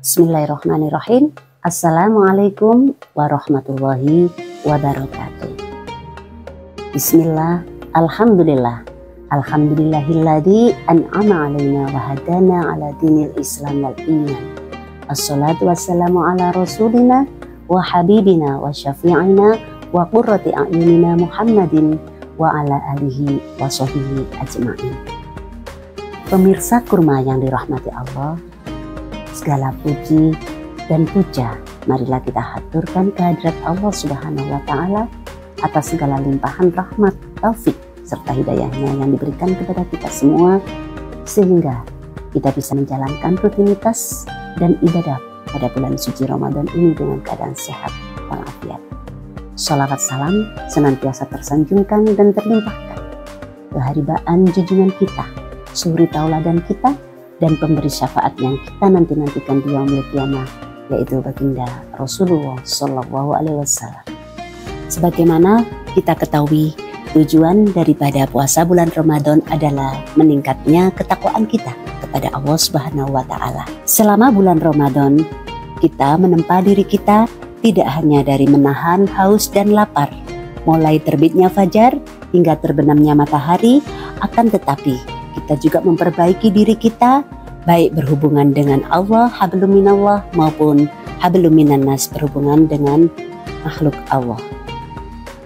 Bismillahirrahmanirrahim. Assalamualaikum warahmatullahi wabarakatuh. Bismillah, alhamdulillah. Alhamdulillahilladzi an'ama alaina wa hadana ala dinil islam wal iman. Assalatu wassalamu ala rasulina wa habibina wa syafi'ina wa qurrati a'yunina Muhammadin wa ala alihi wa sahbihi ajma'in. Pemirsa kurma yang dirahmati Allah, segala puji dan puja marilah kita haturkan kehadirat Allah Subhanahu wa Ta'ala atas segala limpahan rahmat, taufik serta hidayahnya yang diberikan kepada kita semua, sehingga kita bisa menjalankan rutinitas dan ibadah pada bulan suci Ramadan ini dengan keadaan sehat walafiat. Sholawat salam senantiasa tersanjungkan dan terlimpahkan keharibaan junjungan kita, suri tauladan kita, dan pemberi syafaat yang kita nantikan di yaumil qiyamah, yaitu baginda Rasulullah Shallallahu Alaihi Wasallam. Sebagaimana kita ketahui, tujuan daripada puasa bulan Ramadan adalah meningkatnya ketakwaan kita kepada Allah Subhanahu wa Ta'ala. Selama bulan Ramadan, kita menempa diri kita tidak hanya dari menahan haus dan lapar, mulai terbitnya fajar hingga terbenamnya matahari, akan tetapi kita juga memperbaiki diri kita, baik berhubungan dengan Allah, hablum minallah, maupun hablum minannas, berhubungan dengan makhluk Allah.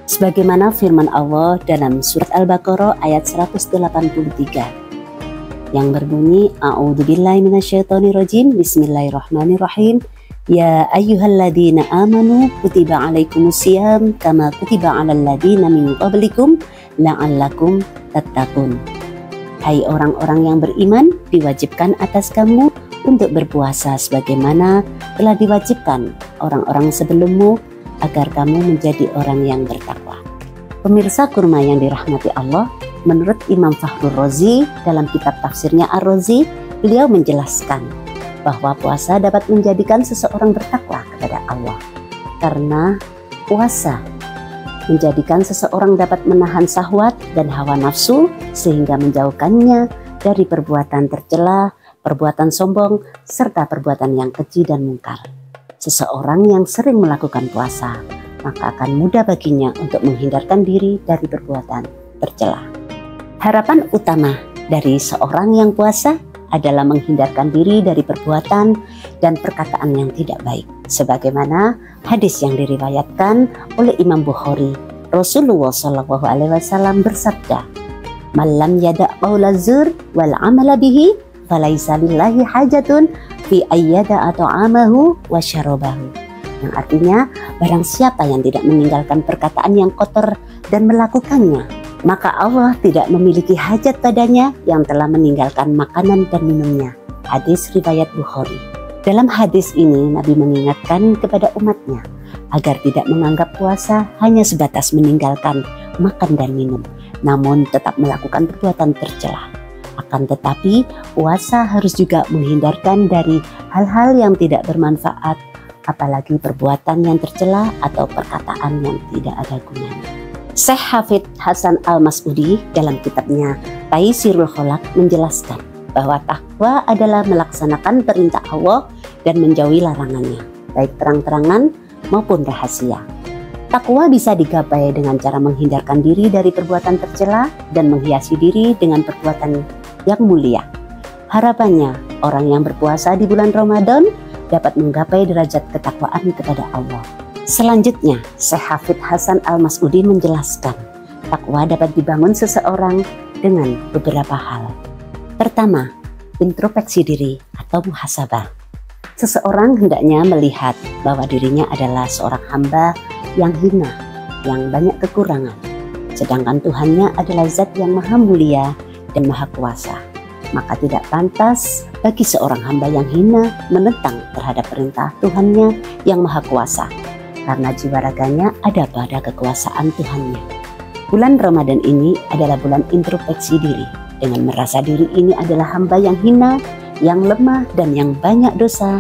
Sebagaimana firman Allah dalam surat Al-Baqarah ayat 183 yang berbunyi, A'udzubillahi minasyaitonirrajim, Bismillahirrahmanirrahim. Ya ayyuhalladzina amanu kutiba alaikumusiyam kama kutiba alal ladzina min qablikum la'allakum tattaqun. Hai orang-orang yang beriman, diwajibkan atas kamu untuk berpuasa sebagaimana telah diwajibkan orang-orang sebelummu, agar kamu menjadi orang yang bertakwa. Pemirsa kurma yang dirahmati Allah, menurut Imam Fakhrur Razi dalam kitab tafsirnya Ar-Razi, beliau menjelaskan bahwa puasa dapat menjadikan seseorang bertakwa kepada Allah, karena puasa menjadikan seseorang dapat menahan syahwat dan hawa nafsu sehingga menjauhkannya dari perbuatan tercela, perbuatan sombong, serta perbuatan yang keji dan mungkar. Seseorang yang sering melakukan puasa, maka akan mudah baginya untuk menghindarkan diri dari perbuatan tercela. Harapan utama dari seorang yang puasa adalah menghindarkan diri dari perbuatan dan perkataan yang tidak baik. Sebagaimana hadis yang diriwayatkan oleh Imam Bukhari, Rasulullah Shallallahu Alaihi Wasallam bersabda, "Malam yada' qaula zur wal amala bihi, falaisa lillahi hajatun fi ayyada ta'amahu wa syarabahu." Yang artinya, barang siapa yang tidak meninggalkan perkataan yang kotor dan melakukannya, maka Allah tidak memiliki hajat padanya yang telah meninggalkan makanan dan minumnya. Hadis riwayat Bukhari. Dalam hadis ini, Nabi mengingatkan kepada umatnya agar tidak menganggap puasa hanya sebatas meninggalkan makan dan minum, namun tetap melakukan perbuatan tercela. Akan tetapi, puasa harus juga menghindarkan dari hal-hal yang tidak bermanfaat, apalagi perbuatan yang tercela atau perkataan yang tidak ada gunanya. Syekh Hafidz Hasan Al-Mas'udi dalam kitabnya Taysirul Kholaq menjelaskan bahwa takwa adalah melaksanakan perintah Allah dan menjauhi larangannya, baik terang-terangan maupun rahasia. Takwa bisa digapai dengan cara menghindarkan diri dari perbuatan tercela dan menghiasi diri dengan perbuatan yang mulia. Harapannya, orang yang berpuasa di bulan Ramadan dapat menggapai derajat ketakwaan kepada Allah. Selanjutnya, Syekh Hafidz Hasan Al-Mas'udi menjelaskan, takwa dapat dibangun seseorang dengan beberapa hal. Pertama, introspeksi diri atau muhasabah. Seseorang hendaknya melihat bahwa dirinya adalah seorang hamba yang hina, yang banyak kekurangan, sedangkan Tuhannya adalah zat yang maha mulia dan maha kuasa. Maka tidak pantas bagi seorang hamba yang hina menentang terhadap perintah Tuhannya yang maha kuasa, karena jiwa raganya ada pada kekuasaan Tuhannya. Bulan Ramadan ini adalah bulan introspeksi diri, dengan merasa diri ini adalah hamba yang hina, yang lemah, dan yang banyak dosa,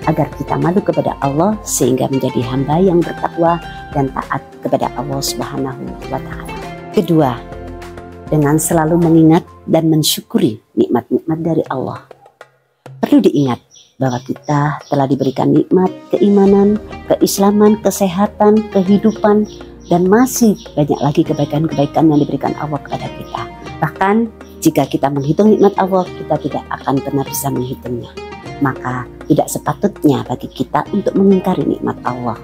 agar kita malu kepada Allah sehingga menjadi hamba yang bertakwa dan taat kepada Allah Subhanahu wa Ta'ala. Kedua, dengan selalu mengingat dan mensyukuri nikmat-nikmat dari Allah. Perlu diingat bahwa kita telah diberikan nikmat keimanan, keislaman, kesehatan, kehidupan, dan masih banyak lagi kebaikan-kebaikan yang diberikan Allah kepada kita. Bahkan jika kita menghitung nikmat Allah, kita tidak akan pernah bisa menghitungnya. Maka tidak sepatutnya bagi kita untuk mengingkari nikmat Allah.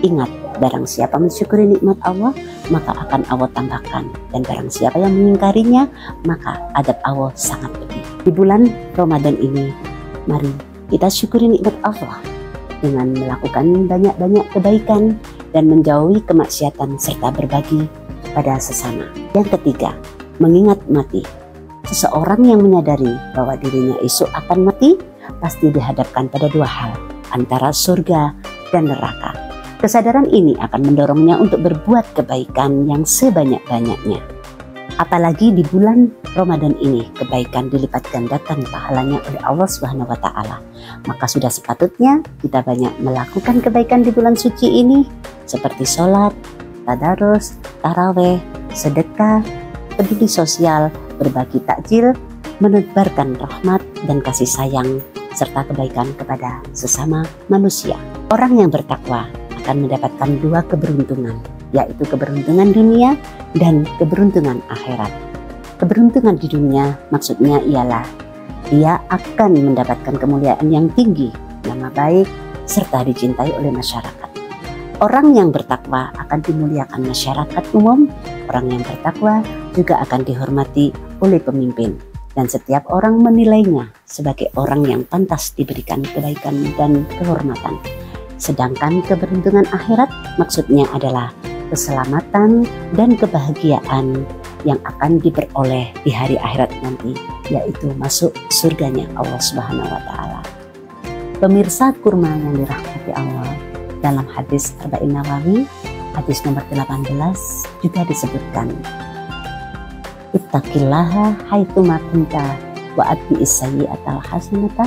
Ingat, barang siapa mensyukuri nikmat Allah, maka akan Allah tambahkan. Dan barang siapa yang mengingkarinya, maka adab Allah sangat pedih. Di bulan Ramadan ini, mari kita syukuri nikmat Allah dengan melakukan banyak-banyak kebaikan dan menjauhi kemaksiatan serta berbagi pada sesama. Yang ketiga, mengingat mati. Seseorang yang menyadari bahwa dirinya esok akan mati pasti dihadapkan pada dua hal, antara surga dan neraka. Kesadaran ini akan mendorongnya untuk berbuat kebaikan yang sebanyak-banyaknya. Apalagi di bulan Ramadan ini, kebaikan dilipat gandakan pahalanya oleh Allah Subhanahu wa Ta'ala. Maka sudah sepatutnya kita banyak melakukan kebaikan di bulan suci ini, seperti sholat, tadarus, taraweh, sedekah, peduli sosial, berbagi takjil, menebarkan rahmat dan kasih sayang, serta kebaikan kepada sesama manusia. Orang yang bertakwa akan mendapatkan dua keberuntungan, yaitu keberuntungan dunia dan keberuntungan akhirat. Keberuntungan di dunia maksudnya ialah dia akan mendapatkan kemuliaan yang tinggi, nama baik, serta dicintai oleh masyarakat. Orang yang bertakwa akan dimuliakan masyarakat umum, orang yang bertakwa juga akan dihormati oleh pemimpin, dan setiap orang menilainya sebagai orang yang pantas diberikan kebaikan dan kehormatan. Sedangkan keberuntungan akhirat maksudnya adalah keselamatan dan kebahagiaan yang akan diperoleh di hari akhirat nanti, yaitu masuk surganya Allah Subhanahu wa Ta'ala. Pemirsa kurma yang dirahmati Allah, dalam hadis Arba'in Nawawi, hadis nomor 18 juga disebutkan, ittaqillaha haitsuma kunta wa atbi'is sayyi'atal hasanata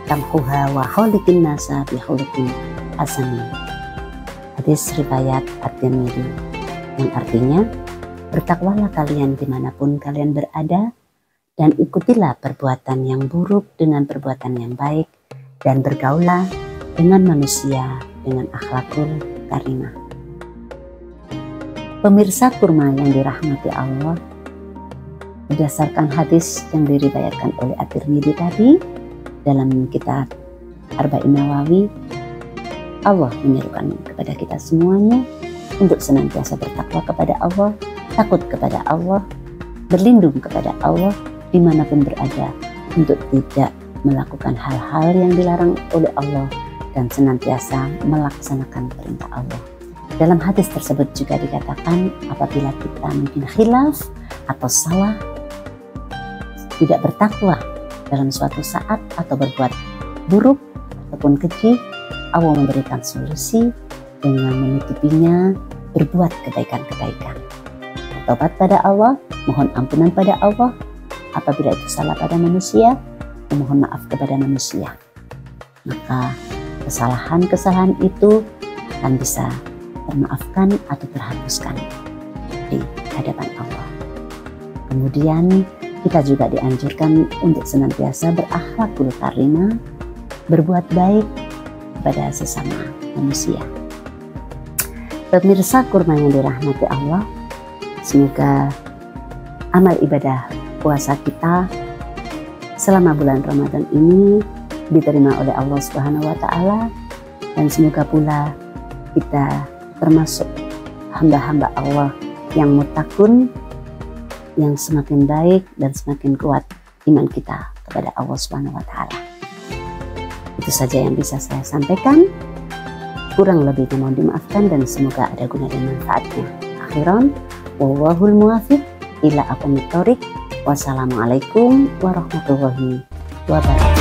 tamhuha wa khaliqin nasa bi khuluqin hasan. Hadis riwayat At-Tirmidzi, yang artinya, bertakwalah kalian dimanapun kalian berada, dan ikutilah perbuatan yang buruk dengan perbuatan yang baik, dan bergaulah dengan manusia dengan akhlakul karimah. Pemirsa kurma yang dirahmati Allah, berdasarkan hadis yang diriwayatkan oleh At-Tirmidzi tadi dalam kitab Arba'in Nawawi, Allah menyerukan kepada kita semuanya untuk senantiasa bertakwa kepada Allah, takut kepada Allah, berlindung kepada Allah dimanapun berada, untuk tidak melakukan hal-hal yang dilarang oleh Allah dan senantiasa melaksanakan perintah Allah. Dalam hadis tersebut juga dikatakan, apabila kita mungkin khilaf atau salah, tidak bertakwa dalam suatu saat atau berbuat buruk ataupun keji, Allah memberikan solusi dengan menutupinya berbuat kebaikan-kebaikan. Bertobat pada Allah, mohon ampunan pada Allah, apabila itu salah pada manusia, memohon maaf kepada manusia. Maka kesalahan-kesalahan itu akan bisa termaafkan atau terhapuskan di hadapan Allah. Kemudian kita juga dianjurkan untuk senantiasa berakhlakul karimah, berbuat baik kepada sesama manusia. Pemirsa kurma yang dirahmati Allah, semoga amal ibadah puasa kita selama bulan Ramadan ini diterima oleh Allah Subhanahu wa Ta'ala, dan semoga pula kita termasuk hamba-hamba Allah yang mutakun, yang semakin baik dan semakin kuat iman kita kepada Allah Subhanahu wa Ta'ala. Itu saja yang bisa saya sampaikan. Kurang lebihnya mohon dimaafkan dan semoga ada guna dan manfaatnya. Akhiran, wallahul muwaffiq ila aqwamit thoriq. Wassalamualaikum warahmatullahi wabarakatuh.